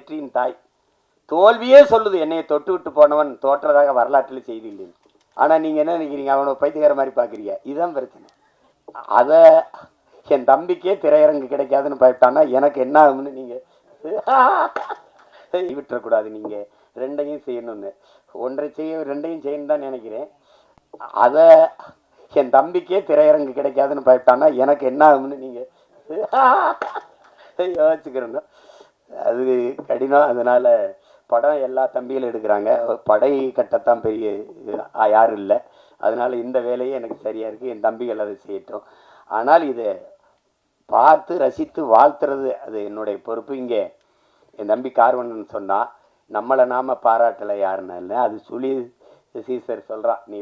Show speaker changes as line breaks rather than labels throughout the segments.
வெற்றியின் தாய். தோல்வியே சொல்லுது என்னைய தொட்டு விட்டு போனவன் தோற்றதாக வரலாற்றில் செய்தி இல்லை. ஆனால் நீங்கள் என்ன நினைக்கிறீங்க, அவனை பைத்தியக்கார மாதிரி பார்க்குறீங்க. இதுதான் பிரச்சனை. அதை என் தம்பிக்கே திரையரங்கு கிடைக்காதுன்னு பார்த்தான்னா எனக்கு என்ன ஆகும்னு நீங்கள் விட்டுறக்கூடாது. நீங்கள் ரெண்டையும் செய்யணும்னு, ஒன்றை செய்ய ரெண்டையும் செய்யணும் தான் நினைக்கிறேன். அதை என் தம்பிக்கே திரையரங்கு கிடைக்காதுன்னு பார்த்தான்னா எனக்கு என்ன ஆகும்னு நீங்கள் யோசிச்சுக்கிறோம். அது கடினம். அதனால் படம் எல்லா தம்பிகளும் எடுக்கிறாங்க. படை கட்டத்தான் பெரிய யாரும் இல்லை. அதனால் இந்த வேலையே எனக்கு சரியாக இருக்குது. என் தம்பிகள் அதை செய்யட்டும். ஆனால் இதை பார்த்து ரசித்து வாழ்த்துறது அது என்னுடைய பொறுப்பு. இங்கே என் தம்பி கார்வன் சொன்னால் நம்மளை நாம் பாராட்டலை யாருன்னா இல்லை, அது சுழி சீசர் சொல்கிறான். நீ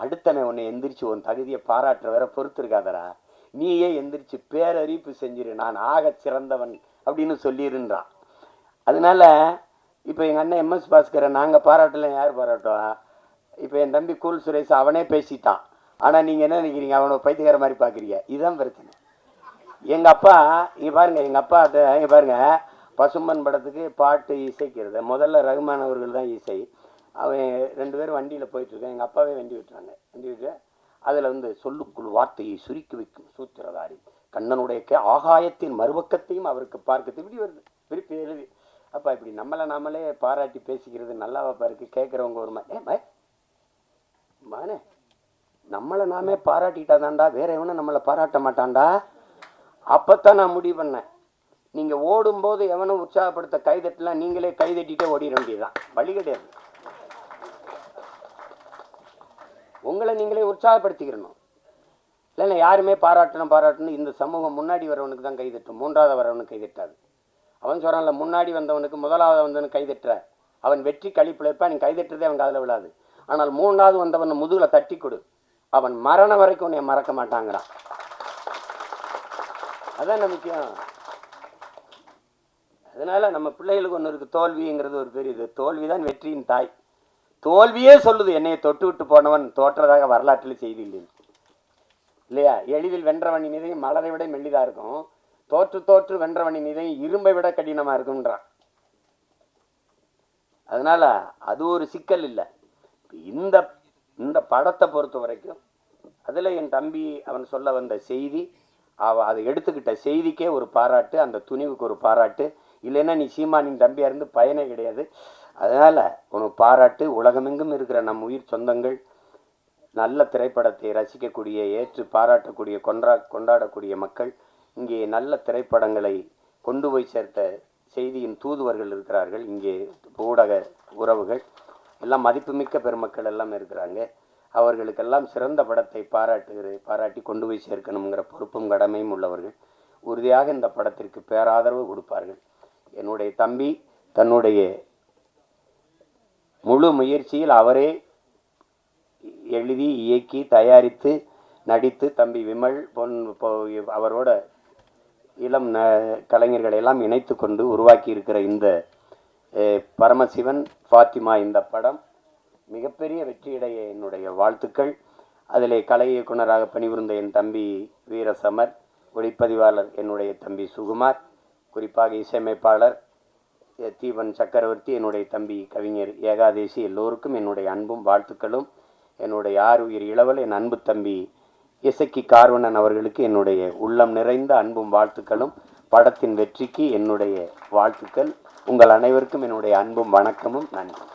அடுத்தனை உன்னை எந்திரிச்சு உன் தகுதியை பாராட்டுற வர பொறுத்திருக்காதரா, நீயே எந்திரிச்சு பேரறிப்பு செஞ்சிரு, நான் ஆக சிறந்தவன் அப்படின்னு சொல்லிடுன்றான். அதனால இப்போ எங்கள் அண்ணன் எம்எஸ் பாஸ்கரை நாங்கள் பாராட்டலை, யார் பாராட்டுவா? இப்போ என் தம்பி கூல் சுரேஷ் அவனே பேசிட்டான். ஆனால் நீங்கள் என்ன நினைக்கிறீங்க, அவனை பைத்தியக்கார மாதிரி பார்க்குறீங்க. இதுதான் பிரச்சனை. எங்கள் அப்பா இங்கே பாருங்கள், எங்கள் அப்பா அதை இங்கே பாருங்கள், பசும்பன் படத்துக்கு பாட்டு இசைக்கிறது முதல்ல ரகுமான் அவர்கள் தான் இசை. அவன் 2 பேரும் வண்டியில் போயிட்டுருக்கேன். எங்கள் அப்பாவே வண்டி விட்டுறாங்க. வண்டி விட்டு அதில் சொல்லுக்குள் வார்த்தையை சுருக்கி வைக்கும் சூத்திரதாரி கண்ணனுடைய ஆகாயத்தின் மறுபக்கத்தையும் அவருக்கு பார்க்க இப்படி வருது விருப்பி எழுதி. அப்பா இப்படி நம்மளே பாராட்டி பேசிக்கிறது நல்லாவாப்பா இருக்குது. கேட்குறவங்க ஒரு மானே நம்மளை நாமே பாராட்டிட்டா தான்டா, வேற எவனும் நம்மளை பாராட்ட மாட்டான்டா. அப்போத்தான் நான் முடிவு பண்ணேன், நீங்கள் ஓடும்போது எவனும் உற்சாகப்படுத்த கைதட்டலாம், நீங்களே கைதட்டிட்டே ஓடிட வேண்டியதுதான், வழி கிடையாது. உங்களை நீங்களே உற்சாகப்படுத்திக்கிறணும். இல்லைன்னா யாருமே பாராட்டணும் இந்த சமூகம் முன்னாடி வரவனுக்கு தான் கைதட்டும், 3வது வரவனுக்கு கைதட்டாது. அவன் சொல்கிறான்ல, முன்னாடி வந்தவனுக்கு 1வது வந்தவனுக்கு கைதட்டுற அவன் வெற்றி கழிப்பில் இருப்பான், நீ கைதட்டுறதே அவன் காதில் விழாது. ஆனால் 3வது வந்தவன் முதுகில் தட்டி கொடு, அவன் மரணம் வரைக்கும் உன்னை மறக்க மாட்டாங்கிறான். அதான் முக்கியம். அதனால நம்ம பிள்ளைகளுக்கு ஒன்று இருக்குது, தோல்விங்கிறது ஒரு பெரிய தோல்விதான் வெற்றியின் தாய். தோல்வியே சொல்லுது என்னைய தொட்டு விட்டு போனவன் தோற்றதாக வரலாற்றில் செய்தி இல்லை இல்லையா? எளிதில் வென்றவனின் இதயம் மலரை விட மெல்லிதா இருக்கும், தோற்று வென்றவனின் இதயம் இரும்பை விட கடினமா இருக்குன்றான். அதனால அது ஒரு சிக்கல் இல்லை. இந்த படத்தை பொறுத்த வரைக்கும் அதுல என் தம்பி அவன் சொல்ல வந்த செய்தி, அதை எடுத்துக்கிட்ட செய்திக்கே ஒரு பாராட்டு, அந்த துணிவுக்கு ஒரு பாராட்டு. இல்லைன்னா நீ சீமானின் தம்பியா இருந்து பயனே கிடையாது. அதனால உனக்கு பாராட்டு. உலகமெங்கும் இருக்கிற நம் உயிர் சொந்தங்கள் நல்ல திரைப்படத்தை ரசிக்கக்கூடிய, ஏற்று பாராட்டக்கூடிய, கொண்டாடக்கூடிய மக்கள், இங்கே நல்ல திரைப்படங்களை கொண்டு போய் சேர்த்த செய்தியின் தூதுவர்கள் இருக்கிறார்கள். இங்கே ஊடக உறவுகள் எல்லாம் மதிப்புமிக்க பெருமக்கள் எல்லாம் இருக்கிறாங்க. அவர்களுக்கெல்லாம் சிறந்த படத்தை பாராட்டி கொண்டு போய் சேர்க்கணுங்கிற பொறுப்பும் கடமையும் உள்ளவர்கள். உறுதியாக இந்த படத்திற்கு பேராதரவு கொடுப்பார்கள். என்னுடைய தம்பி தன்னுடைய முழு முயற்சியில் அவரே எழுதி இயக்கி தயாரித்து நடித்து, தம்பி விமல் அவரோட இளம் கலைஞர்களை எல்லாம் இணைத்து கொண்டு உருவாக்கி இருக்கிற இந்த பரமசிவன் ஃபாத்திமா இந்த படம் மிகப்பெரிய வெற்றியடைய என்னுடைய வாழ்த்துக்கள். அதிலே கலை இயக்குனராக பணிபுரிந்த என் தம்பி வீரசமர், ஒளிப்பதிவாளர் என்னுடைய தம்பி சுகுமார், குறிப்பாக இசையமைப்பாளர் தீபன் சக்கரவர்த்தி, என்னுடைய தம்பி கவிஞர் ஏகாதேசி, எல்லோருக்கும் என்னுடைய அன்பும் வாழ்த்துக்களும். என்னுடைய ஆறுயிர் இளவல் என் அன்பு தம்பி இசக்கி கார்வண்ணன் அவர்களுக்கு என்னுடைய உள்ளம் நிறைந்த அன்பும் வாழ்த்துக்களும். படத்தின் வெற்றிக்கு என்னுடைய வாழ்த்துக்கள். உங்கள் அனைவருக்கும் என்னுடைய அன்பும் வணக்கமும். நன்றி.